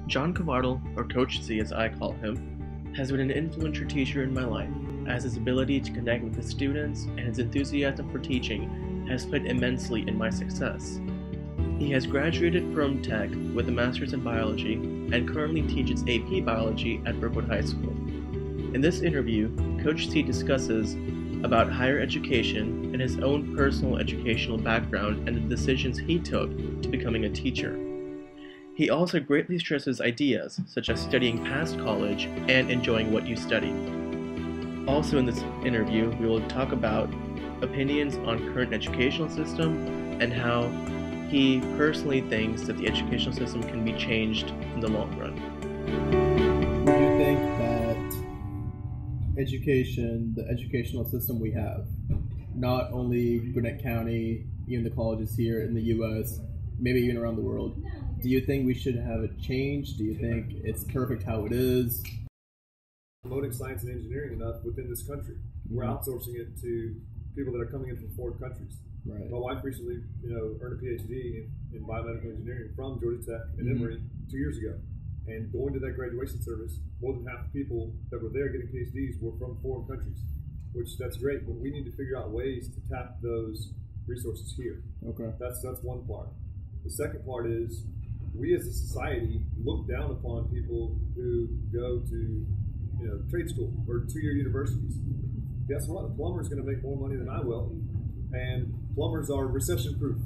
John Cavardal, or Coach C as I call him, has been an influential teacher in my life, as his ability to connect with his students and his enthusiasm for teaching has played immensely in my success. He has graduated from Tech with a master's in biology and currently teaches AP biology at Brookwood High School. In this interview, Coach C discusses about higher education and his own personal educational background and the decisions he took to becoming a teacher. He also greatly stresses ideas such as studying past college and enjoying what you study. Also in this interview, we will talk about opinions on current educational system and how he personally thinks that the educational system can be changed in the long run. Would you think that education, the educational system we have, not only Gwinnett County, even the colleges here in the U.S., maybe even around the world, do you think we should have it changed? Do you think it's perfect how it is? Promoting science and engineering enough within this country. We're outsourcing it to people that are coming in from foreign countries. Right. My wife recently, earned a PhD in biomedical engineering from Georgia Tech and Emory 2 years ago. And going to that graduation service, more than half the people that were there getting PhDs were from foreign countries, which that's great. But we need to figure out ways to tap those resources here. Okay. That's one part. The second part is we as a society look down upon people who go to trade school or 2-year universities. Guess what? A plumber is going to make more money than I will, and plumbers are recession proof.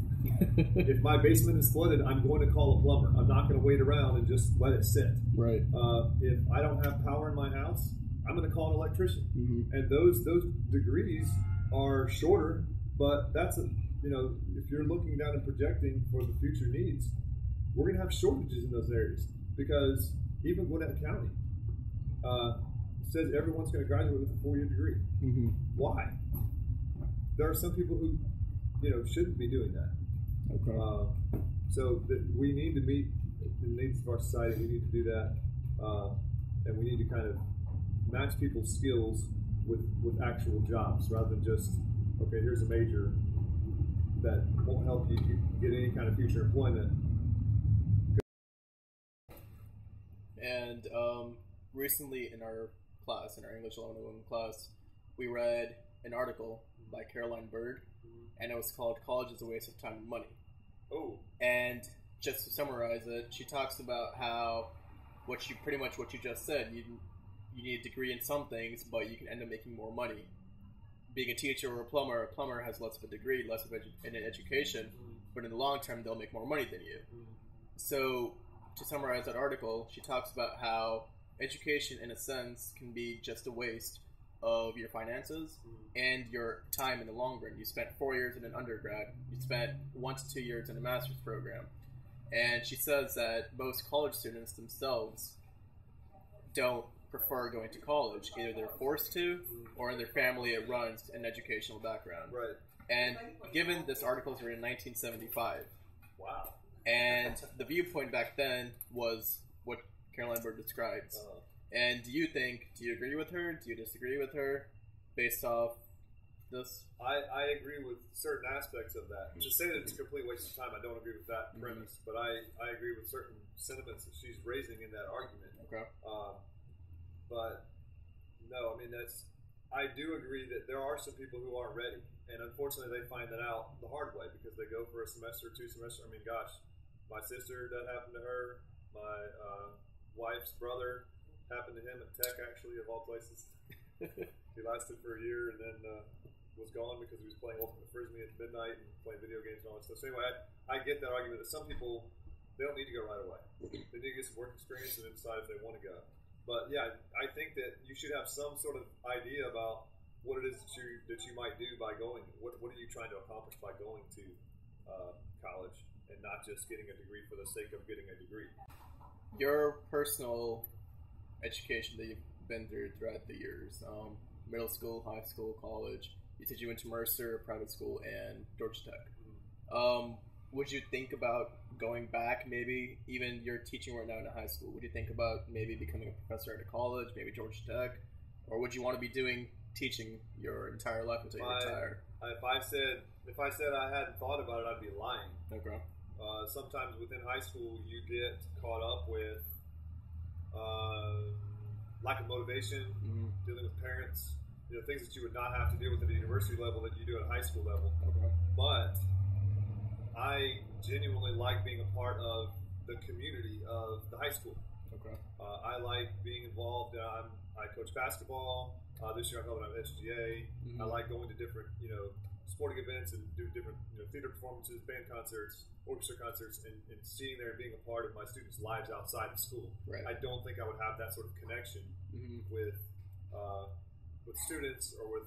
If my basement is flooded, I'm going to call a plumber. I'm not going to wait around and just let it sit. Right. If I don't have power in my house, I'm going to call an electrician. And those degrees are shorter, but that's if you're looking down and projecting for the future needs, we're going to have shortages in those areas because even Gwinnett County says everyone's going to graduate with a 4-year degree. Why? There are some people who shouldn't be doing that. Okay. So we need to meet the needs of our society. We need to do that, and we need to kind of match people's skills with actual jobs rather than just here's a major that won't help you get any kind of future employment. And recently in our class, in our English 101 class, we read an article by Caroline Bird, and it was called "College is a Waste of Time and Money." Oh. And just to summarize it, she talks about how what you just said. You need a degree in some things, but you can end up making more money. Being a teacher or a plumber has less of a degree, less of an education, but in the long term, they'll make more money than you. So, to summarize that article, she talks about how education, in a sense, can be just a waste of your finances and your time in the long run. You spent 4 years in an undergrad. You spent 1 to 2 years in a master's program. And she says that most college students themselves don't prefer going to college. Either they're forced to, or in their family it runs an educational background. Right. And given this article was written in 1975. Wow. And the viewpoint back then was what Caroline Bird describes. And do you agree with her? Do you disagree with her based off this? I agree with certain aspects of that. To say that it's a complete waste of time, I don't agree with that premise, but I agree with certain sentiments that she's raising in that argument. Okay. But no, I do agree that there are some people who aren't ready, and unfortunately they find that out the hard way because they go for a semester, 2 semesters. My sister, that happened to her. My wife's brother, happened to him at Tech, actually, of all places. He lasted for a year and then was gone because he was playing Ultimate Frisbee at midnight and playing video games and all that stuff. So anyway, I get that argument that some people, they don't need to go right away. They need to get some work experience and then decide if they want to go. But yeah, I think that you should have some sort of idea about what it is that you might do by going. What are you trying to accomplish by going to college and not just getting a degree for the sake of getting a degree? Your personal education that you've been through throughout the years, middle school, high school, college. You said you went to Mercer, private school, and Georgia Tech. Would you think about going back, maybe even you're teaching right now in a high school? Would you think about maybe becoming a professor at a college, maybe Georgia Tech? Or would you want to be teaching your entire life until you retire? If I said I hadn't thought about it, I'd be lying. Okay. Sometimes within high school, you get caught up with lack of motivation, Mm-hmm. dealing with parents, things that you would not have to deal with at a university level that you do at a high school level. Okay. But I genuinely like being a part of the community of the high school. Okay. I like being involved. I coach basketball. This year I'm helping out SGA. Mm-hmm. I like going to different, sporting events and do different, theater performances, band concerts, orchestra concerts, and seeing there and being a part of my students' lives outside of school. Right. I don't think I would have that sort of connection Mm-hmm. with students or with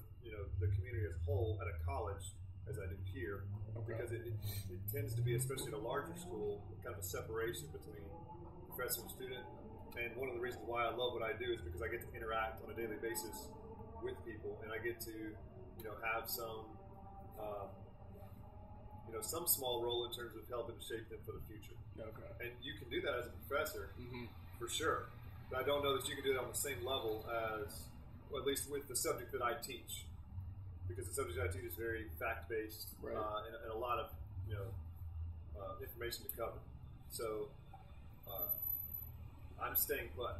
the community as a whole at a college as I do here, Okay. because it tends to be, especially at a larger school, kind of a separation between professor and student. And one of the reasons why I love what I do is because I get to interact on a daily basis with people, and I get to have some small role in terms of helping to shape them for the future. Okay. And you can do that as a professor, Mm-hmm. for sure. But I don't know that you can do that on the same level as, well, at least with the subject that I teach, because the subject I teach is very fact-based, Right. and a lot of information to cover. So I'm staying put.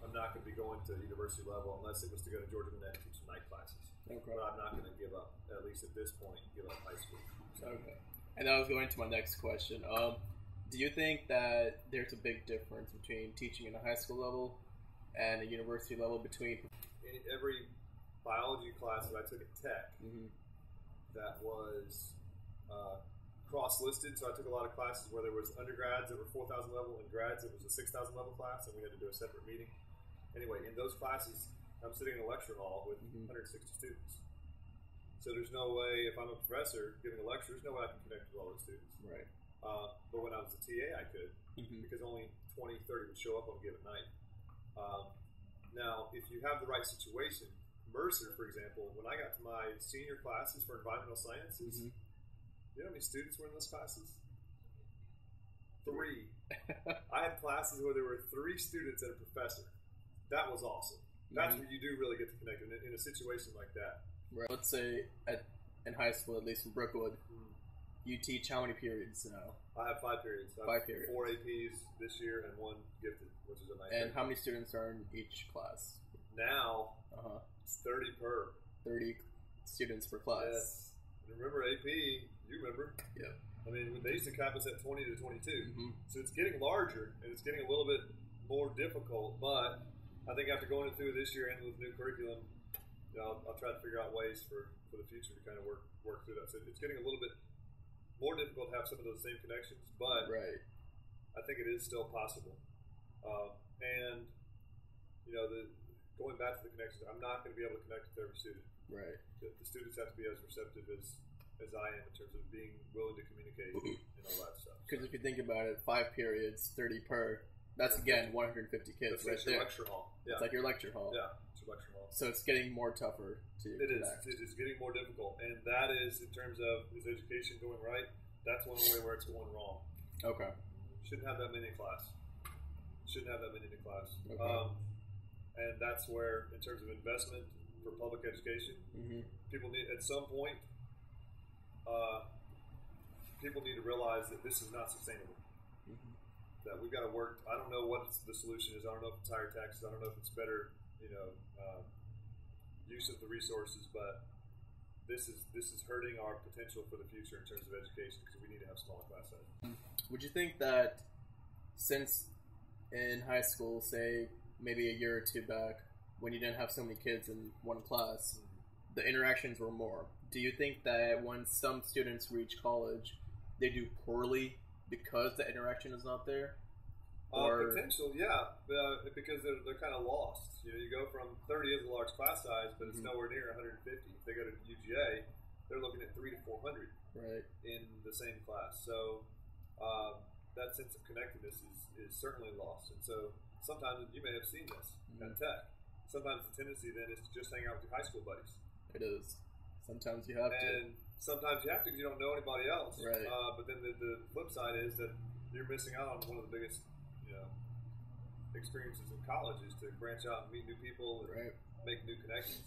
I'm not going to be going to university level unless it was to go to Georgia Gwinnett and teach some night classes. Okay. But I'm not going to give up, at least at this point, give up high school. Okay. And that was going to my next question. Do you think that there's a big difference between teaching in a high school level and a university level between? In every biology class that I took at Tech, Mm-hmm. that was cross-listed. So I took a lot of classes where there was undergrads that were 4,000 level and grads that was a 6,000 level class, and we had to do a separate meeting. Anyway, in those classes, I'm sitting in a lecture hall with Mm-hmm. 160 students. So there's no way, if I'm a professor giving a lecture, there's no way I can connect with all those students. Right. But when I was a TA, I could, Mm-hmm. because only 20, 30 would show up on a given night. Now, if you have the right situation, Mercer, for example, when I got to my senior classes for environmental sciences, Mm-hmm. you know how many students were in those classes? 3. I had classes where there were 3 students and a professor. That was awesome. That's Mhm. where you do really get to connect in a situation like that. Right. Let's say in high school, at least in Brookwood, Mm. you teach how many periods now? I have 5 periods. I have 5 periods. 4 APs this year and 1 gifted, which is a nice And thing. how many students are in each class? Now, Uh-huh. it's 30 per. 30 students per class. Yes. And remember AP, you remember. Yeah. I mean, they used to cap us at 20 to 22. Mm-hmm. So it's getting larger, and it's getting a little bit more difficult. But I think after going through this year and with new curriculum, I'll try to figure out ways for the future to kind of work through that. So it's getting a little bit more difficult to have some of those same connections, but Right. I think it is still possible. And going back to the connections, I'm not going to be able to connect with every student. Right. The students have to be as receptive as I am in terms of being willing to communicate and all that stuff. Because if you think about it, 5 periods, 30 per. That's again 150 kids That's right like your there. lecture hall. Yeah, It's like your lecture hall. yeah, it's your lecture hall. So it's getting more tougher to It is. connect. It is getting more difficult, and that is in terms of is education going right. That's one way where it's going wrong. Okay. Shouldn't have that many in class. Shouldn't have that many in class. Okay. And that's where, in terms of investment for public education, Mm-hmm. people need at some point. People need to realize that this is not sustainable. Mm-hmm. That we've got to work. I don't know what the solution is. I don't know if it's higher taxes. I don't know if it's better, use of the resources. But this is hurting our potential for the future in terms of education because we need to have smaller class sizes. Would you think that since in high school, say maybe a year or two back, when you didn't have so many kids in one class, the interactions were more? Do you think that when some students reach college, they do poorly because the interaction is not there? Or Potential, yeah, because they're kind of lost. You go from 30 is a large class size, but it's Mhm. nowhere near 150. If they go to UGA, they're looking at 300 to 400 right? in the same class. So that sense of connectedness is certainly lost. And so sometimes you may have seen this Mhm. at Tech. Sometimes the tendency then is to just hang out with your high school buddies. It is. Sometimes you have to. And sometimes you have to because you don't know anybody else. Right. But then the flip side is that you're missing out on one of the biggest, experiences in college is to branch out and meet new people and Right. make new connections.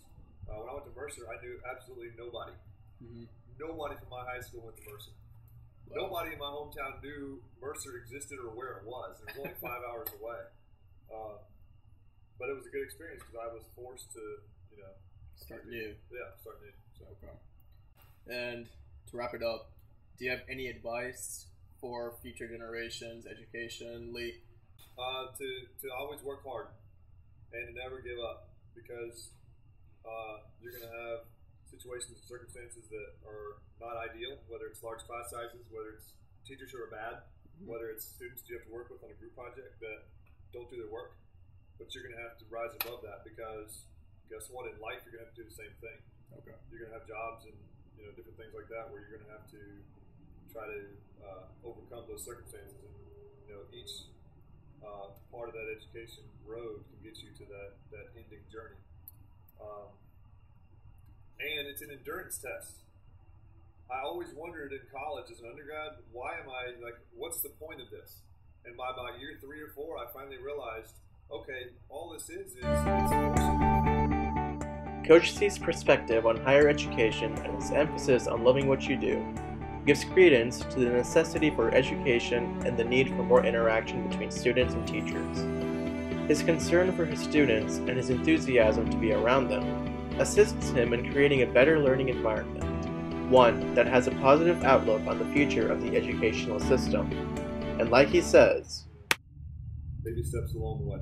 When I went to Mercer, I knew absolutely nobody. Mm-hmm. Nobody from my high school went to Mercer. Wow. Nobody in my hometown knew Mercer existed or where it was. It was only 5 hours away. but it was a good experience because I was forced to, Start new. Start new. So. Okay. And to wrap it up, do you have any advice for future generations, educationally? To always work hard and to never give up, because you're going to have situations and circumstances that are not ideal, whether it's large class sizes, whether it's teachers who are bad, whether it's students you have to work with on a group project that don't do their work. But you're going to have to rise above that, because guess what? In life, you're going to have to do the same thing. Okay. You're going to have jobs and different things like that where you're going to have to try to overcome those circumstances. And each part of that education road can get you to that ending journey. And it's an endurance test. I always wondered in college as an undergrad, why am I, what's the point of this? And by about year 3 or 4, I finally realized, okay, all this is it's forcing. Coach C's perspective on higher education and his emphasis on loving what you do gives credence to the necessity for education and the need for more interaction between students and teachers. His concern for his students and his enthusiasm to be around them assists him in creating a better learning environment, one that has a positive outlook on the future of the educational system. And like he says, baby steps along the way.